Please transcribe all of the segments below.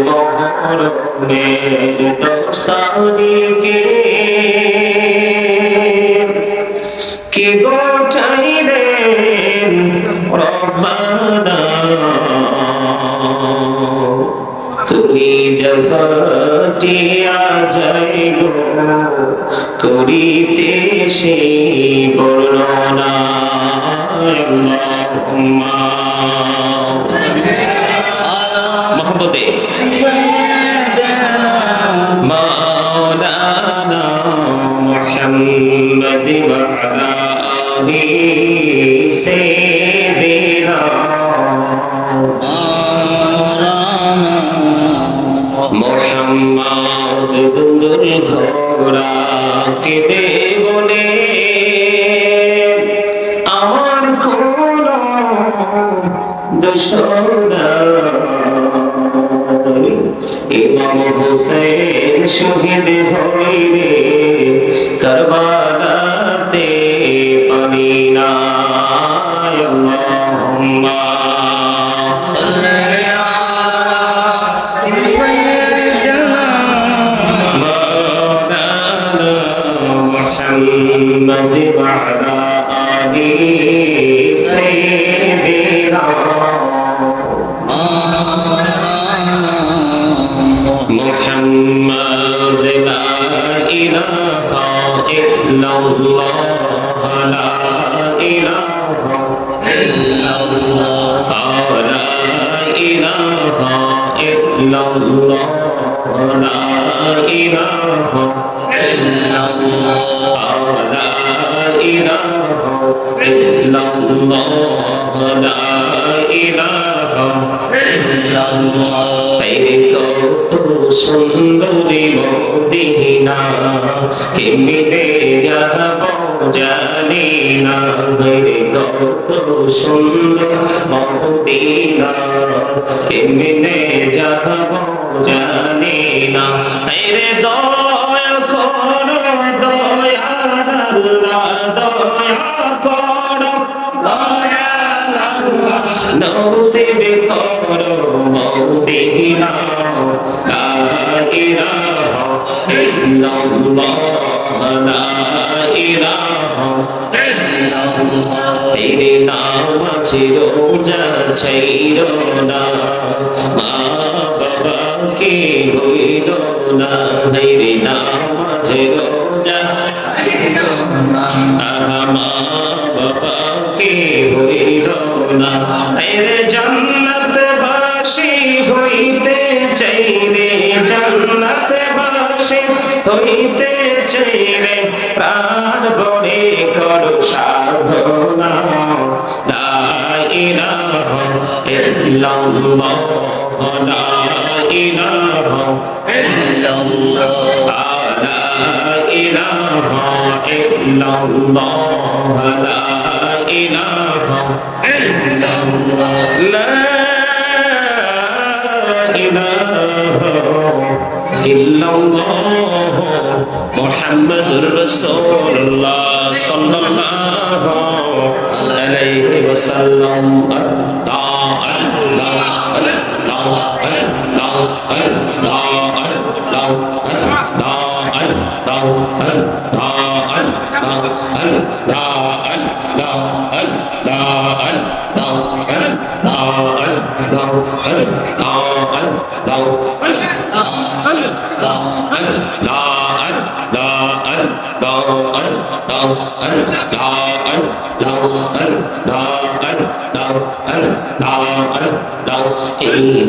মহরমের দোস্তানিকে কি গোটাইলেন রব্বানা তুমি জগটিয়া যাইব করিতে সেই বর্ণনা আল্লাহুম্মা মোহাম্মদে মাওলানা মুহাম্মদ ওয়া আলা আলিহি সাইয়্যিদিনা মুহাম্মদ দুন্দুল ঘোড়া কেঁদে বলে আমার কোনো দোষ নাই ইমাম হোসেন শহীদ হইলে কারবালাতে পানি নাই আল্লাহুম্মা সাল্লি আলা মাওলানা মুহাম্মদ ওয়া আলা আলিহি সাইয়্যিদিনা محمد لا إله إلا الله لا إله إلا الله لا إله إلا الله لا إله إلا الله لا إله إلا الله لا إله إلا الله সুন্দরী মদিনা কেমনে যাব জানি না রে কত সুন্দর মদিনা কেমনে যাব জানি না রে দয়া করো দয়াল আল্লাহ দয়া করো দয়াল আল্লাহ নসিব করো মদিনা তেরে নাম আছে রোজা ছাইর না মা বাবাকে হইল না তেরে নাম আছে রোজা ছাইর না মা বাবাকে হইল না তেরে জান্নাত বাসী হইতে চাইলে জান্নাত হইতে চাইলে প্রাণ বনে করো সাধনা লা ইলাহা ইল্লাল্লাহ লা ইলাহা ইল্লাল্লাহ লা ইলাহা ইল্লাল্লাহ লা ইলাহা ইল্লাল্লাহ লা ইলাহা ইল্লাল্লাহ মুহাম্মাদুর রাসূলুল্লাহ সাল্লাল্লাহু আলাইহি ওয়াসাল্লাম আল্লাহ আল্লাহ আল্লাহ আল্লাহ আল্লাহ আল্লাহ আল্লাহ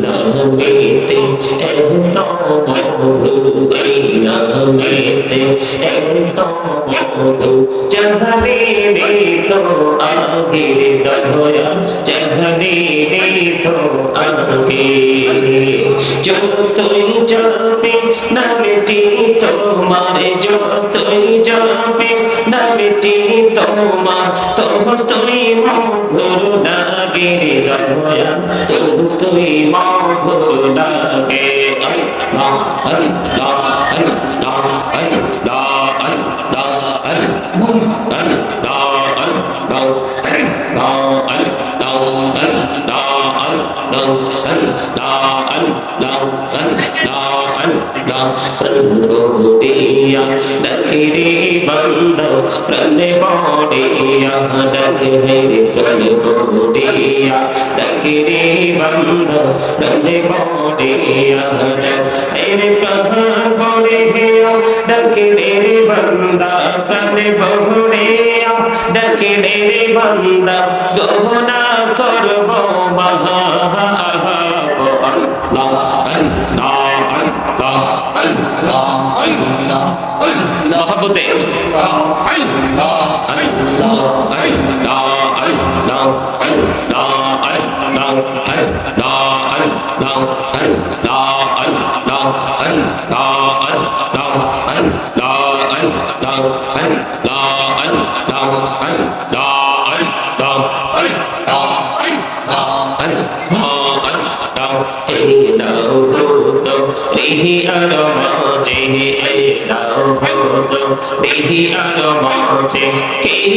নামেতে এত মধু এই নামেতে এত মধু জানে রে তো আগের দয়া জানে রে তো আগে যতই যাবে নামটি তোমার যতই যাবে নামটি তোমার ততই মধুর লাগে দয়া ততই মধুর লাগে আল্লাহ আল্লাহ আল্লাহ আল্লাহ আল্লাহ আল্লাহ Dia dakiri banda prane bodiya dakiri prane bodiya dakiri banda prane bodiya ere prane bodiya dakiri banda prane bodiya dakiri banda dohna korbo baha Mohabbatein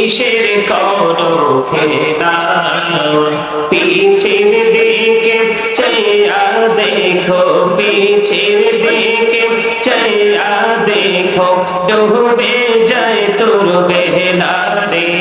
কিসের কোনো খেদা পিছের দিকে চাইয়া দেখো পিছের দিকে চাইয়া দেখো ডুবে যায় তোর বেলা রে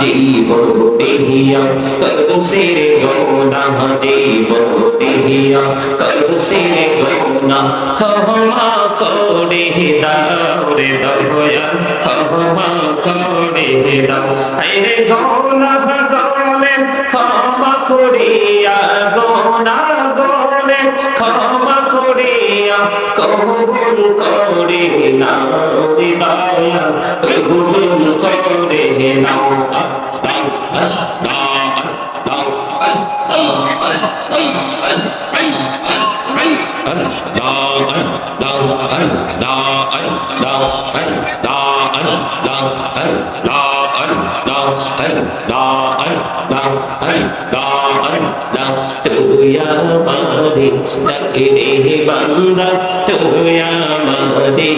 জীবটিয়া করছে গোনা জীবটিয়া করছে গোনা ক্ষমা করে দাও রে দয়া ক্ষমা করে দাও রে গোনা গলে ক্ষমা করিয়া গোনা গলে ক্ষমা করিয়া কবুল করে নাও রে দয়া কবুল করে নাও তুই আমারে ডাকরে বান্দা তুই আমারে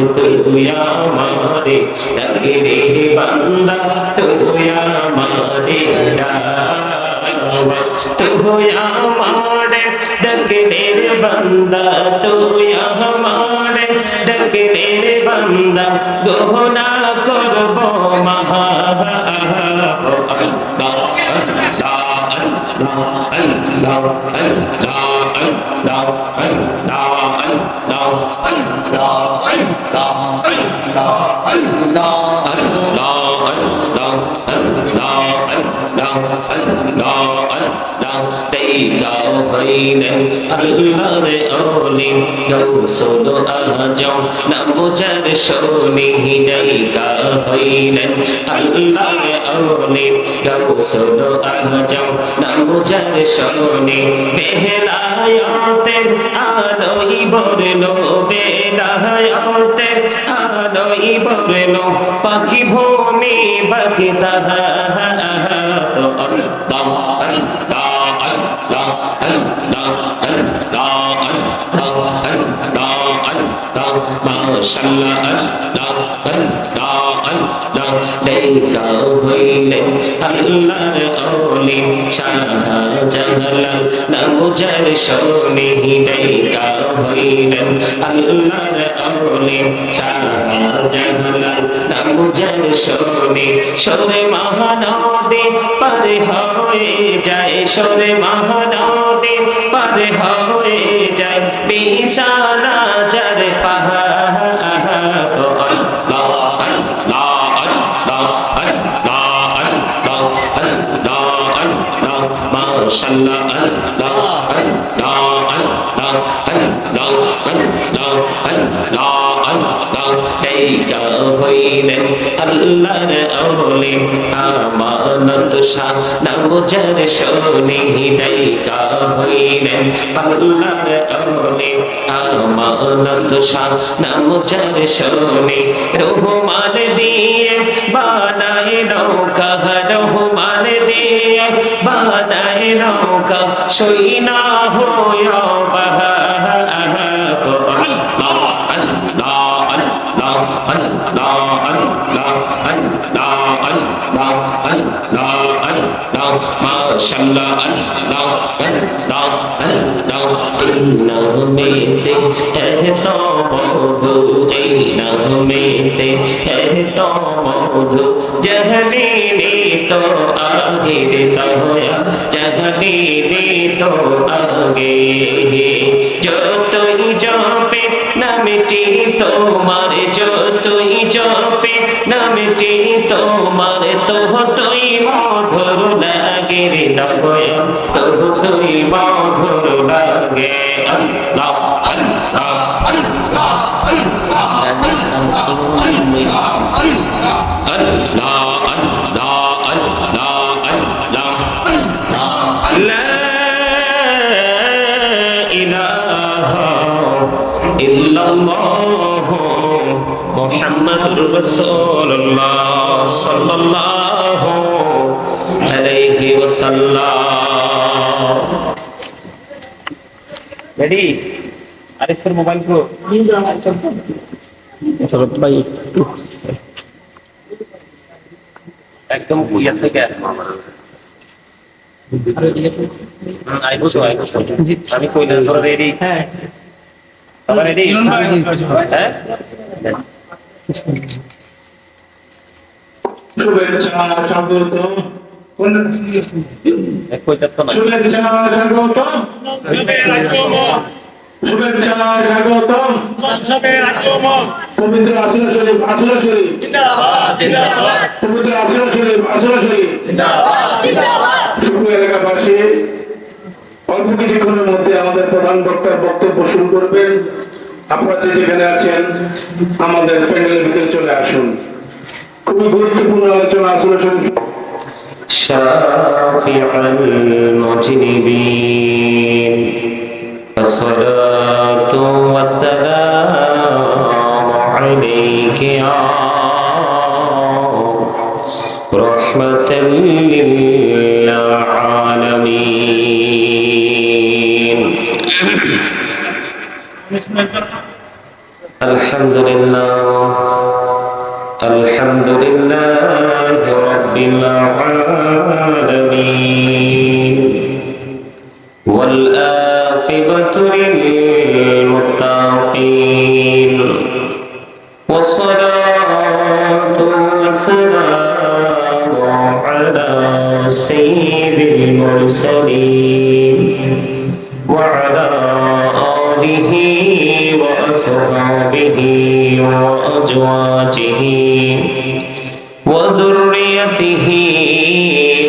তুই আমারে ডাকরে বান্দা তুই আমারে তুই আমারে ডাকরে বান্দা তুই আমারে ডাকরে বান্দা গোনা করব মহা আল্লাহরে ওলি গৌসুল আজম নামুজার শোনি ডাইকা হইলেন আল্লাহরে ওলি গৌসুল আজম নামুজার শোনি বেলায়াতে আলোই বরলো বেলায়াতে আলোই বরলো পাখি ভূমি বাগদা তো আল্লাহ আল্লাহর ওলি শাহজালাল নামুজার শোনি ডাইকা হইলেন আল্লাহর ওলি শাহজালাল নামুজার শোনি সরে মহানদী পার হয়ে যায় সরে মহানদী পার হয়ে যায় বিছানা যার পাহাড় দায়িকা হইলেন আল্লাহর আউলি আমানত শাহ নামজার শোনে দায়িকা হইলেন আল্লাহর আউলি আমানত শাহ নামজার শোনে রহমান দিয়ে বানায় নৌকা রহমান দিয়ে বানায় নৌকা সইনা হইয়া বাহা माशाअल्लाह अल्लाह अल्लाह अल्लाह नगमेते है तो मधु नगमेते है तो मधु जहनीनी तो आगे तोया जहनीनी तो आगे जो तुई जपे नामटी তোমার যতই জপে নামটি তোমার তো তুই মধুর লাগে রে দয়া তো তুই মধুর লাগে আল্লাহ আল্লাহ আল্লাহ আল্লাহ মুহাম্মাদুর রাসূলুল্লাহ সাল্লাল্লাহু আলাইহি ওয়াসাল্লাম রেডি আরেকবার মোবাইল কো চলো ভাই একদম কুইয়া থেকে আইবো তো আমি কইলাম তোরা রেডি হ্যাঁ তোরা রেডি হ্যাঁ শুভেচ্ছা স্বাগত শুভেচ্ছা স্বাগত শুভেচ্ছা স্বাগত পবিত্র আসর শরীফ আসর শরীফ পবিত্র আসর শরীফ আসর শরীফ শুক্র এলাকাবাসী অল্প কিছুক্ষণের মধ্যে আমাদের প্রধান বক্তার বক্তব্য শুরু করবেন। আপনারা যেখানে আছেন আমাদের প্যান্ডেলের ভিতরে চলে আসুন। খুবই গুরুত্বপূর্ণ আলোচনা আসলে শাফিউল মুজনিবিন আসসালাতু ওয়াসসালামু আলাইকা ইয়া রাহমাতাল লিল আলামিন আলহামদুলিল্লাহ আলহামদুলিল্লাহ রাব্বিল আলামিন ওয়াল আকিবাতু লিল মুত্তাকিন ওয়াসসালাতু ওয়াসসালামু আলা সাইয়্যিদিল মুরসালিন ওয়া আলা আলিহি ওয়া আসহাবিহি ওয়া আজওয়াজিহি وذريته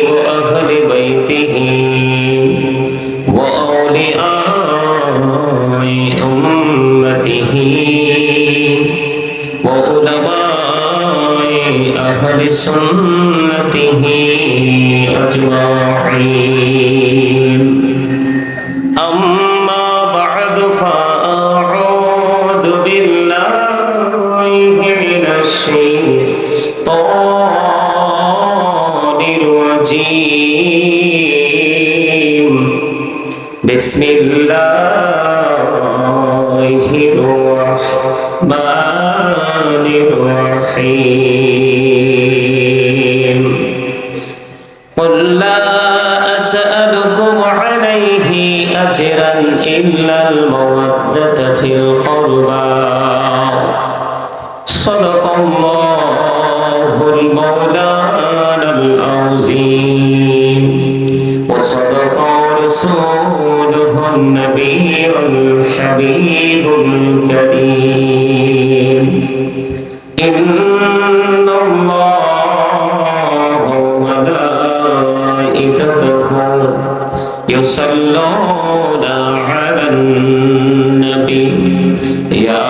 وأهل بيته وأولياء أمته وعلماء أهل سنته أجمعين أما بعد فأعوذ بالله من الشيطان الرجيم بسم الله الرحمن الرحيم قل لا أسألكم عليه أجرا إلا المودة في القربى صدق الله المولانا العظيم وصدق رسوله النبي الحبيب الكريم إن الله وملائكته يصلون على النبي يا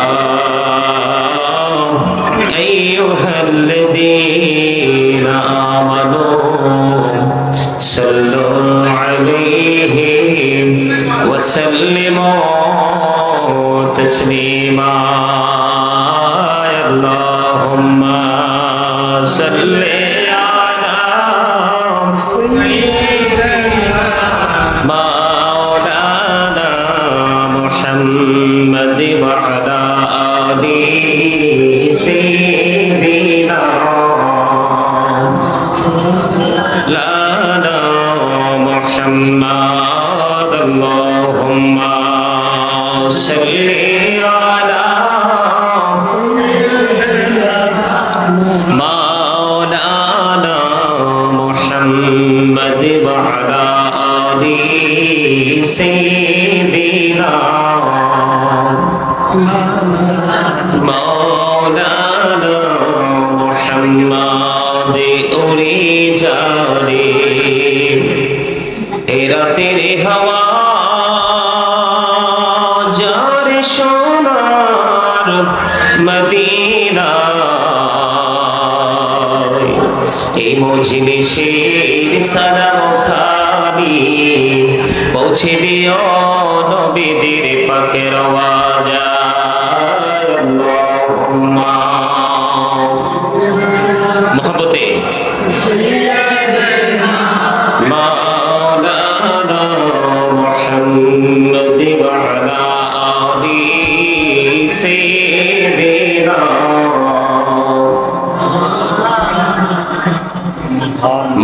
وسلموا تسليما اللهم صل على سيدنا مولانا محمد وعلى آل سيدنا مولانا محمد اللهم صل على مولانا محمد وعلى آل سيدنا مولانا محمد উড়ে যারে এ রাতের হাওয়া যারে সোনার মদিনা এই মজলিসের সালাম খানি পৌঁছে দিও নবীজির পাকের আওয়াজ আল্লাহুম্মা মোহাব্বতে মাওলানা মুহাম্মদ ওয়া আলা আলি সাইয়্যিদিনা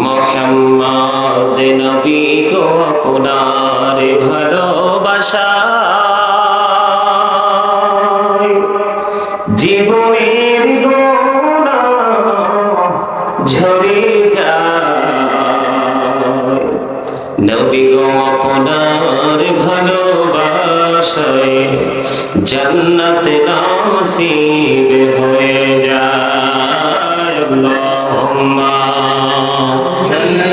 মুহাম্মদ নবী গো আপনার ভালোবাসা জীবনের গোনা ঝরে যায় নবী গো আপনার ভালোবাসায় জান্নাত নসিব হয়ে যায় আল্লাহুম্মা সাল্লি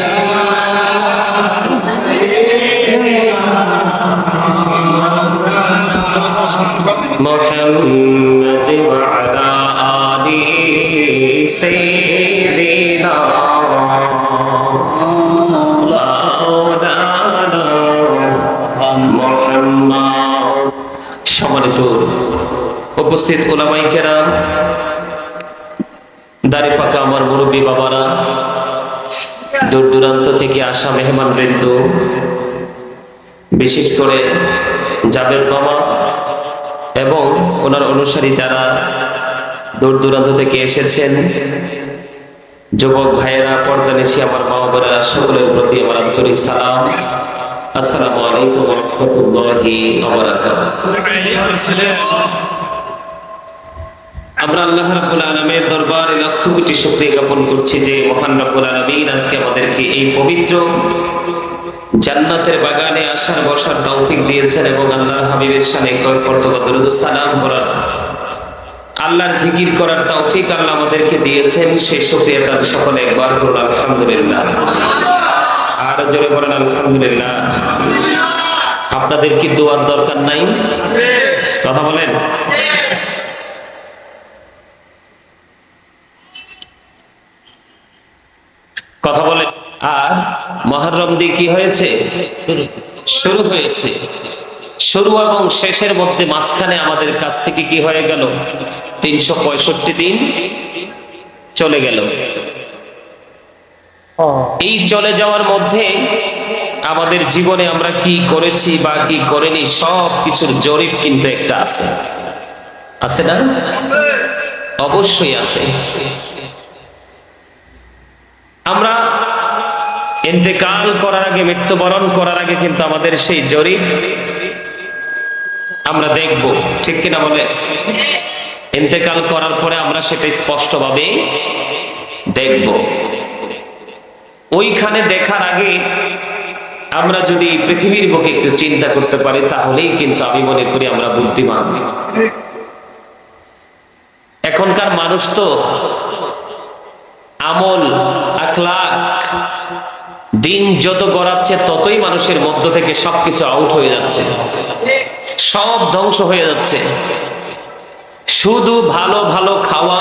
محمد وعلى آل سيدنا مولانا محمد সম্মানিত উপস্থিত উলামায়ে কেরাম দাড়ি পাকা আমার মুরব্বী বাবারা দূর দূরান্ত থেকে আসা মেহমান বৃন্দ বিশেষ করে জাবের মামা এবং ওনার অনুসারী যারা দূর দূরান্ত থেকে এসেছেন যুবক ভাইয়েরা পর্দানিশী আমার মা বোনেরা সকলের প্রতি আমার আন্তরিক সালাম আসসালামু আলাইকুম ওয়া রাহমাতুল্লাহি ওয়া বারাকাতুহু আমরা আল্লাহ রাব্বুল আলামিনের দরবারে লক্ষ কোটি শুকরিয়া জ্ঞাপন করছি যে মহান রব্বুল আলামিন আজকে আমাদেরকে এই পবিত্র জান্নাতের বাগানে আসার বসার তৌফিক দিয়েছেন এবং আল্লাহর হাবিবের শানে কর্তব্য দরুদ ও সালাম করার আল্লাহর জিকির করার তৌফিক আল্লাহ আমাদেরকে দিয়েছেন সেই শুকরিয়া তার সকলে একবার করুন আলহামদুলিল্লাহ আর জোরে বলেন আলহামদুলিল্লাহ আপনাদের কি দোয়ার দরকার নাই কথা বলেন কথা বলেন আর মুহররম দিয়ে কি হয়েছে শুরু হয়েছে শুরু এবং শেষের মধ্যে মাঝখানে আমাদের কাছ থেকে কি হয়ে গেল 365 দিন চলে গেল এই চলে যাওয়ার মধ্যে আমাদের জীবনে আমরা কি করেছি বা কি করিনি সব কিছুর জরিপ কিন্তু একটা আছে আছে না অবশ্যই আছে আমরা ইন্তেকাল করার আগে মৃত্যুবরণ করার আগে কিন্তু আমাদের সেই জরিপ আমরা দেখব ঠিক কিনা বলে ইন্তেকাল করার পরে আমরা সেটা স্পষ্টভাবে দেখব ওইখানে দেখার আগে আমরা যদি পৃথিবীর বুকে একটু চিন্তা করতে পারি তাহলেই কিন্তু আমি মনে করি আমরা বুদ্ধিমান এখনকার মানুষ তো আমল আখলাক দিন যত গড়াচ্ছে ততই মানুষের মধ্য থেকে সবকিছু আউট হয়ে যাচ্ছে সব ধ্বংস হয়ে যাচ্ছে শুধু ভালো ভালো খাওয়া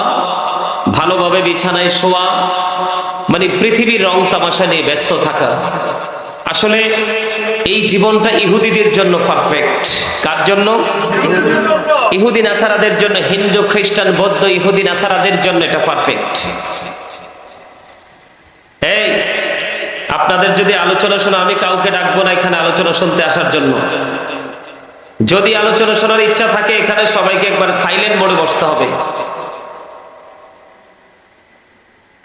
ভালোভাবে বিছানায় শোয়া মানে পৃথিবীর রং তামাশা নিয়ে ব্যস্ত থাকা আসলে এই জীবনটা ইহুদিদের জন্য পারফেক্ট। কার জন্য? ইহুদি নাসারাদের জন্য, হিন্দু খ্রিস্টান বৌদ্ধ ইহুদি নাসারাদের জন্য এটা পারফেক্ট। এই আপনাদের যদি আলোচনা শোনা, আমি কাউকে ডাকবো না এখানে আলোচনা শুনতে আসার জন্য। যদি আলোচনা শোনার ইচ্ছা থাকে এখানে সবাইকে একবার সাইলেন্ট মোডে বসতে হবে।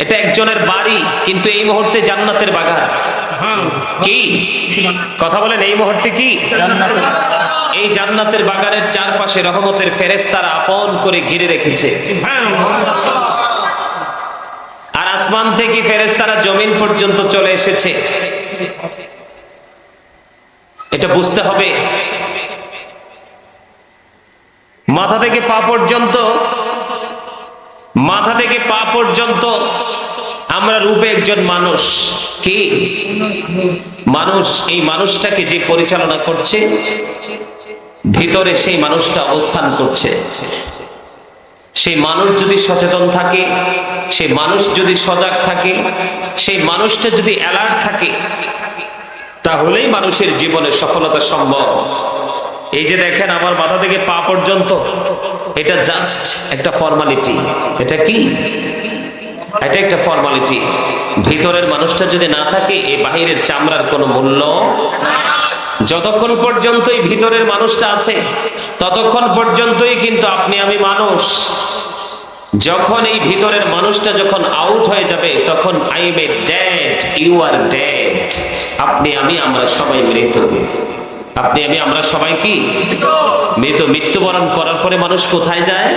এটা একজনের বাড়ি, কিন্তু এই মুহূর্তে জান্নাতের বাগান। কি কথা বলেন? এই মুহূর্তে কি এই জান্নাতের বাগানের চারপাশে রহমতের ফেরেশতারা আপন করে ঘিরে রেখেছে। আর আসমান থেকে ফেরেশতারা জমিন পর্যন্ত চলে এসেছে। এটা বুঝতে হবে। মাথা থেকে পা পর্যন্ত, মাথা থেকে পা পর্যন্ত আমরা রূপে একজন মানুষ। কি মানুষ? এই মানুষটাকে যে পরিচালনা করছে, ভিতরে সেই মানুষটা অবস্থান করছে। সেই মানুষ যদি সচেতন থাকে, সেই মানুষ যদি সজাগ থাকে, সেই মানুষটা যদি অ্যালার্ট থাকে, তাহলেই মানুষের জীবনে সফলতা সম্ভব। এই যে দেখেন আমার মাথা থেকে পা পর্যন্ত, এটা জাস্ট একটা ফর্মালিটি। এটা কি? এটা একটা ফর্মালিটি। ভিতরের মানুষটা যদি না থাকে, এই বাহিরের চামড়ার কোনো মূল্য। যতক্ষণ পর্যন্ত এই ভিতরের মানুষটা আছে ততক্ষণ পর্যন্তই কিন্তু আপনি আমি মানুষ। যখন এই ভিতরের মানুষটা যখন আউট হয়ে যাবে, তখন I am a dead, you are dead. আপনি আমি আমরা সবাই মৃত। আপনি আমি আমরা সবাই কি মৃত। মৃত্যুবরণ করার পরে মানুষ কোথায় যায়?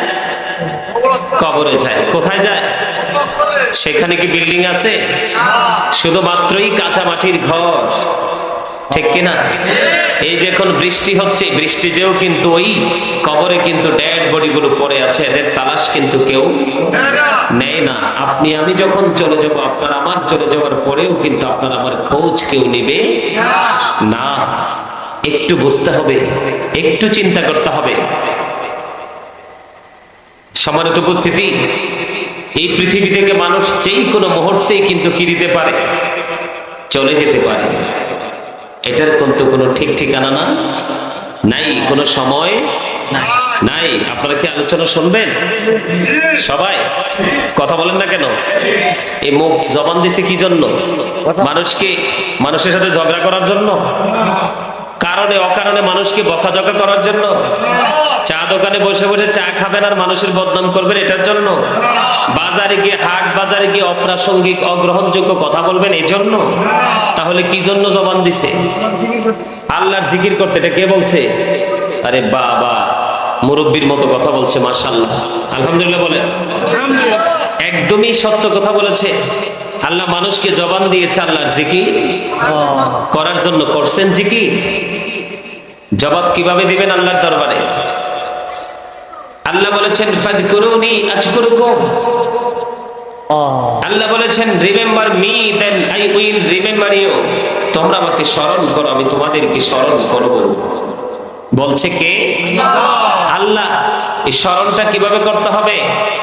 কবরে যায়। কোথায় যায়? সেখানে কি বিল্ডিং আছে? শুধুমাত্রই কাঁচা মাটির ঘর, ঠিক কিনা? এই যে এখন বৃষ্টি হচ্ছে, বৃষ্টিতেও কিন্তু ওই কবরে কিন্তু ডেড বডি গুলো পড়ে আছে, এদের তালাশ কিন্তু কেউ নেয় না। আপনি আমি যখন চলে যাব, আপনার আমার চলে যাওয়ার পরেও কিন্তু আপনার আমার খোঁজ কেউ নেবে না। একটু বুঝতে হবে, একটু চিন্তা করতে হবে। সম্মানিত উপস্থিতি, এই পৃথিবী থেকে মানুষ যেই কোনো মুহূর্তেই কিন্তু কি দিতে পারে? চলে যেতে পারে। এটার কিন্তু কোনো ঠিক ঠিকানা না নাই, কোনো সময় নাই। আপনারা কি আলোচনা শুনবেন? সবাই কথা বলেন না কেন? এই মুখ জবান দিছে কি জন্য? মানুষকে মানুষের সাথে ঝগড়া করার জন্য? কারণে অকারণে মানুষকে বকাঝকা করার জন্য? চা দোকানে বসে বসে চা খাবেন আর মানুষের বদনাম করবেন এটার জন্য? বাজারে গিয়ে, হাট বাজারে গিয়ে অপ্রাসঙ্গিক অগ্রহণযোগ্য কথা বলবেন এই জন্য? তাহলে কি জন্য জবান দিছে? আল্লাহর জিকির করতে। এটা কে বলছে? আরে বাবা, মুরব্বীর মতো কথা বলছে। মাশাআল্লাহ, আলহামদুলিল্লাহ বলে। একদমই সত্য কথা বলেছে। আল্লাহ মানুষকে জবান দিয়েছে আল্লাহর জিকির করার জন্য। করছেন জিকির? জবাব কিভাবে দিবেন আল্লাহর দরবারে? আল্লাহ বলেছেন ফাযকুরুনি আযকুরুকুম। আল্লাহ বলেছেন remember me then I will remember you. তোমরা আমাকে স্মরণ করো, আমি তোমাদেরকে স্মরণ করব। বলছে কে? আল্লাহ। এই স্মরণটা কিভাবে করতে হবে?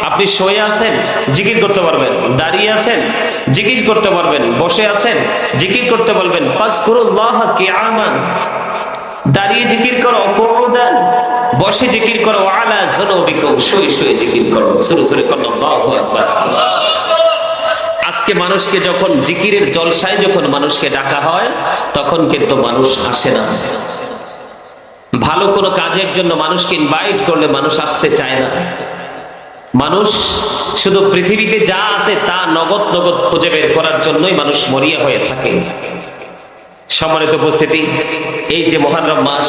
আপনি শুয়ে আছেন, জিকির করতে পারবেন। দাঁড়িয়ে আছেন, জিকির করতে পারবেন। বসে আছেন, জিকির করতে বলবেন। ফাযকুরুল্লাহ কিয়ামান। দাঁড়িয়ে জিকির করো, কুউদান। বসে জিকির করো, আলা যুনুবিকুম। শুয়ে শুয়ে জিকির করো। সুরে সুরে আল্লাহু আকবার। আজকে মানুষকে যখন জিকিরের জলসায় যখন মানুষকে ডাকা হয়, তখন কিন্তু মানুষ আসে না। ভালো কোনো কাজের জন্য মানুষকে ইনভাইট করলে মানুষ আসতে চায় না। মানুষ শুধু পৃথিবীতে যা আছে তা নগদ নগদ খুঁজে বের করার জন্যই মানুষ মরিয়া হয়ে থাকে। সম্মানিত উপস্থিতি, এই যে মুহররম মাস,